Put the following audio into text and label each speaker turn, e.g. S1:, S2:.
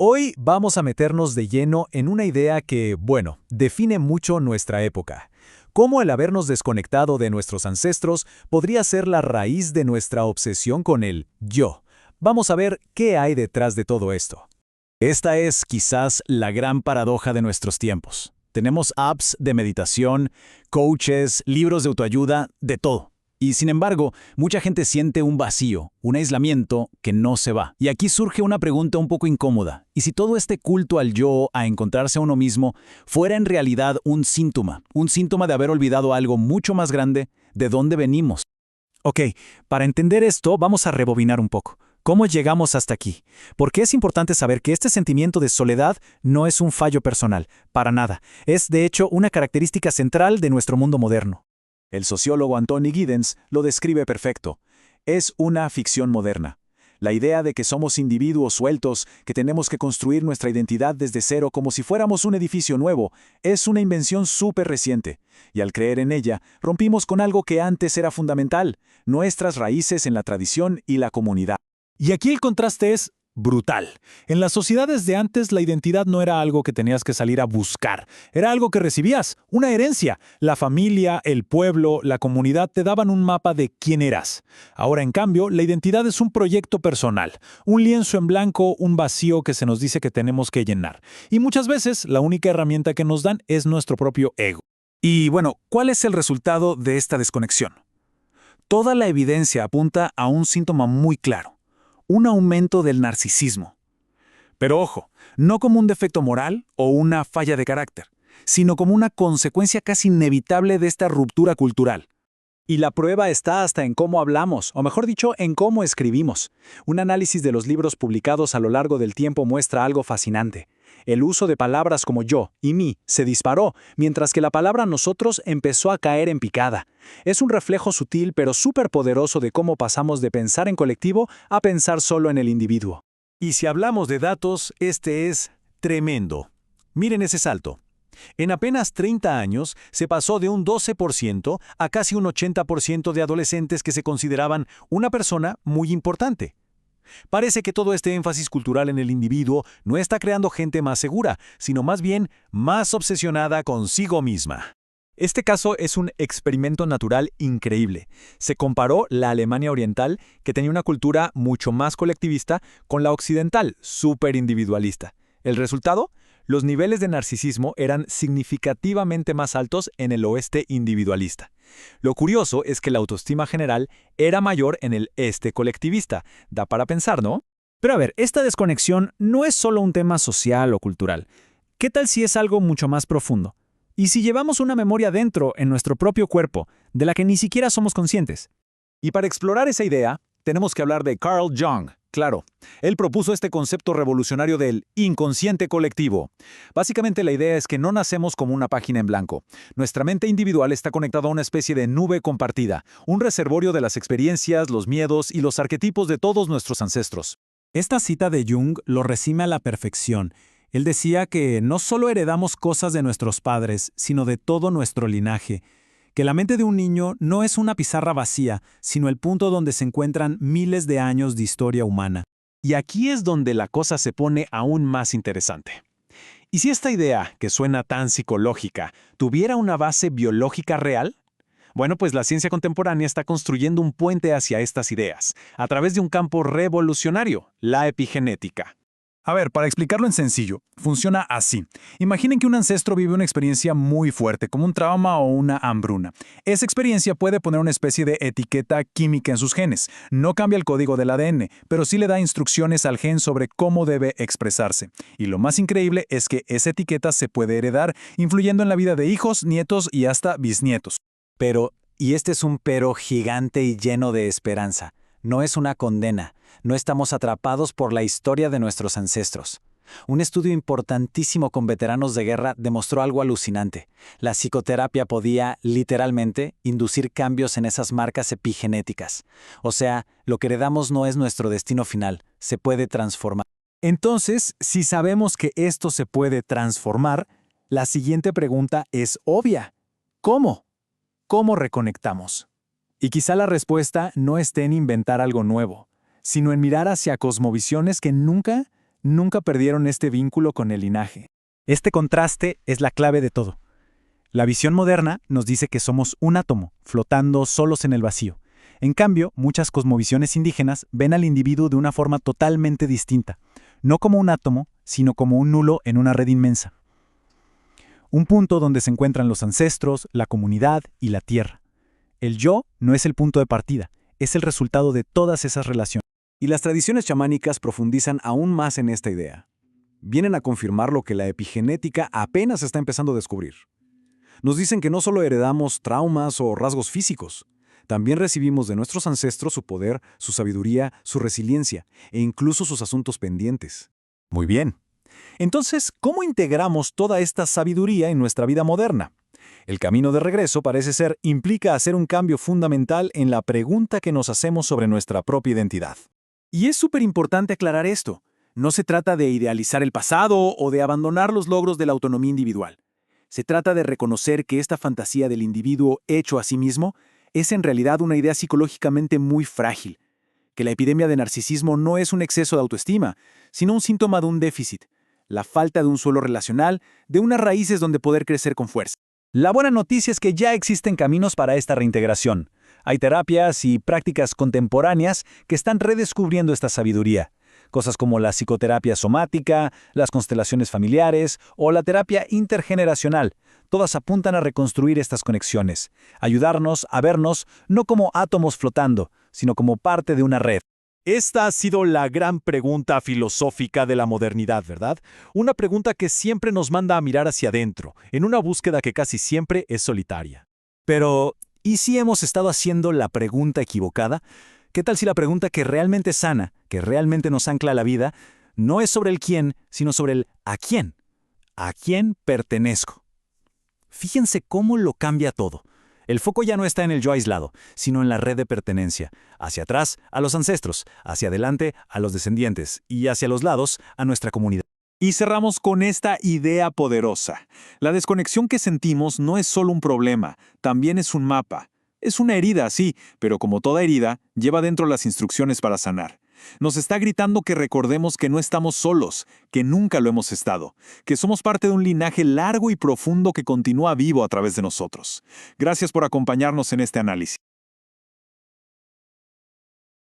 S1: Hoy vamos a meternos de lleno en una idea que, bueno, define mucho nuestra época. Cómo el habernos desconectado de nuestros ancestros podría ser la raíz de nuestra obsesión con el yo. Vamos a ver qué hay detrás de todo esto. Esta es quizás la gran paradoja de nuestros tiempos. Tenemos apps de meditación, coaches, libros de autoayuda, de todo. Y sin embargo, mucha gente siente un vacío, un aislamiento que no se va. Y aquí surge una pregunta un poco incómoda. ¿Y si todo este culto al yo, a encontrarse a uno mismo, fuera en realidad un síntoma de haber olvidado algo mucho más grande, de dónde venimos? Ok, para entender esto vamos a rebobinar un poco. ¿Cómo llegamos hasta aquí? Porque es importante saber que este sentimiento de soledad no es un fallo personal, para nada. Es, de hecho, una característica central de nuestro mundo moderno. El sociólogo Anthony Giddens lo describe perfecto. Es una ficción moderna. La idea de que somos individuos sueltos, que tenemos que construir nuestra identidad desde cero como si fuéramos un edificio nuevo, es una invención súper reciente. Y al creer en ella, rompimos con algo que antes era fundamental, nuestras raíces en la tradición y la comunidad. Y aquí el contraste es brutal. En las sociedades de antes la identidad no era algo que tenías que salir a buscar, era algo que recibías, una herencia. La familia, el pueblo, la comunidad te daban un mapa de quién eras. Ahora, en cambio, la identidad es un proyecto personal, un lienzo en blanco, un vacío que se nos dice que tenemos que llenar. Y muchas veces la única herramienta que nos dan es nuestro propio ego. Y bueno, ¿cuál es el resultado de esta desconexión? Toda la evidencia apunta a un síntoma muy claro: un aumento del narcisismo. Pero ojo, no como un defecto moral o una falla de carácter, sino como una consecuencia casi inevitable de esta ruptura cultural. Y la prueba está hasta en cómo hablamos, o mejor dicho, en cómo escribimos. Un análisis de los libros publicados a lo largo del tiempo muestra algo fascinante. El uso de palabras como yo y mí se disparó, mientras que la palabra nosotros empezó a caer en picada. Es un reflejo sutil pero súper poderoso de cómo pasamos de pensar en colectivo a pensar solo en el individuo. Y si hablamos de datos, este es tremendo. Miren ese salto. En apenas 30 años se pasó de un 12% a casi un 80% de adolescentes que se consideraban una persona muy importante. Parece que todo este énfasis cultural en el individuo no está creando gente más segura, sino más bien más obsesionada consigo misma. Este caso es un experimento natural increíble. Se comparó la Alemania Oriental, que tenía una cultura mucho más colectivista, con la occidental, súper individualista. ¿El resultado? Los niveles de narcisismo eran significativamente más altos en el oeste individualista. Lo curioso es que la autoestima general era mayor en el este colectivista. Da para pensar, ¿no? Pero a ver, esta desconexión no es solo un tema social o cultural. ¿Qué tal si es algo mucho más profundo? ¿Y si llevamos una memoria dentro, en nuestro propio cuerpo, de la que ni siquiera somos conscientes? Y para explorar esa idea, tenemos que hablar de Carl Jung. Claro, él propuso este concepto revolucionario del inconsciente colectivo. Básicamente la idea es que no nacemos como una página en blanco. Nuestra mente individual está conectada a una especie de nube compartida, un reservorio de las experiencias, los miedos y los arquetipos de todos nuestros ancestros. Esta cita de Jung lo resume a la perfección. Él decía que no solo heredamos cosas de nuestros padres, sino de todo nuestro linaje. Que la mente de un niño no es una pizarra vacía, sino el punto donde se encuentran miles de años de historia humana. Y aquí es donde la cosa se pone aún más interesante. ¿Y si esta idea, que suena tan psicológica, tuviera una base biológica real? Bueno, pues la ciencia contemporánea está construyendo un puente hacia estas ideas, a través de un campo revolucionario, la epigenética. A ver, para explicarlo en sencillo, funciona así. Imaginen que un ancestro vive una experiencia muy fuerte, como un trauma o una hambruna. Esa experiencia puede poner una especie de etiqueta química en sus genes. No cambia el código del ADN, pero sí le da instrucciones al gen sobre cómo debe expresarse. Y lo más increíble es que esa etiqueta se puede heredar, influyendo en la vida de hijos, nietos y hasta bisnietos. Pero, y este es un pero gigante y lleno de esperanza, no es una condena. No estamos atrapados por la historia de nuestros ancestros. Un estudio importantísimo con veteranos de guerra demostró algo alucinante. La psicoterapia podía, literalmente, inducir cambios en esas marcas epigenéticas. O sea, lo que heredamos no es nuestro destino final, se puede transformar. Entonces, si sabemos que esto se puede transformar, la siguiente pregunta es obvia. ¿Cómo? ¿Cómo reconectamos? Y quizá la respuesta no esté en inventar algo nuevo, sino en mirar hacia cosmovisiones que nunca
S2: nunca perdieron este vínculo con el linaje. Este contraste es la clave de todo. La visión moderna nos dice que somos un átomo, flotando solos en el vacío. En cambio, muchas cosmovisiones indígenas ven al individuo de una forma totalmente distinta, no como un átomo, sino como un nulo en una red inmensa. Un punto donde se encuentran los ancestros, la comunidad y la tierra. El yo no es el punto de partida, es el resultado de todas esas relaciones.
S1: Y las tradiciones chamánicas profundizan aún más en esta idea. Vienen a confirmar lo que la epigenética apenas está empezando a descubrir. Nos dicen que no solo heredamos traumas o rasgos físicos, también recibimos de nuestros ancestros su poder, su sabiduría, su resiliencia e incluso sus asuntos pendientes.
S2: Muy bien. Entonces, ¿cómo integramos toda esta sabiduría en nuestra vida moderna? El camino de regreso parece ser implica hacer un cambio fundamental en la pregunta que nos hacemos sobre nuestra propia identidad.
S3: Y es súper importante aclarar esto. No se trata de idealizar el pasado o de abandonar los logros de la autonomía individual. Se trata de reconocer que esta fantasía del individuo hecho a sí mismo es en realidad una idea psicológicamente muy frágil, que la epidemia de narcisismo no es un exceso de autoestima, sino un síntoma de un déficit, la falta de un suelo relacional, de unas raíces donde poder crecer con fuerza.
S2: La buena noticia es que ya existen caminos para esta reintegración. Hay terapias y prácticas contemporáneas que están redescubriendo esta sabiduría. Cosas como la psicoterapia somática, las constelaciones familiares o la terapia intergeneracional. Todas apuntan a reconstruir estas conexiones, ayudarnos a vernos no como átomos flotando, sino como parte de una red.
S4: Esta ha sido la gran pregunta filosófica de la modernidad, ¿verdad? Una pregunta que siempre nos manda a mirar hacia adentro, en una búsqueda que casi siempre es solitaria.
S2: Pero, ¿y si hemos estado haciendo la pregunta equivocada? ¿Qué tal si la pregunta que realmente sana, que realmente nos ancla a la vida, no es sobre el quién, sino sobre el a quién? ¿A quién pertenezco? Fíjense cómo lo cambia todo. El foco ya no está en el yo aislado, sino en la red de pertenencia. Hacia atrás, a los ancestros, hacia adelante, a los descendientes, y hacia los lados, a nuestra comunidad.
S4: Y cerramos con esta idea poderosa. La desconexión que sentimos no es solo un problema, también es un mapa. Es una herida, sí, pero como toda herida, lleva dentro las instrucciones para sanar. Nos está gritando que recordemos que no estamos solos, que nunca lo hemos estado, que somos parte de un linaje largo y profundo que continúa vivo a través de nosotros. Gracias por acompañarnos en este análisis.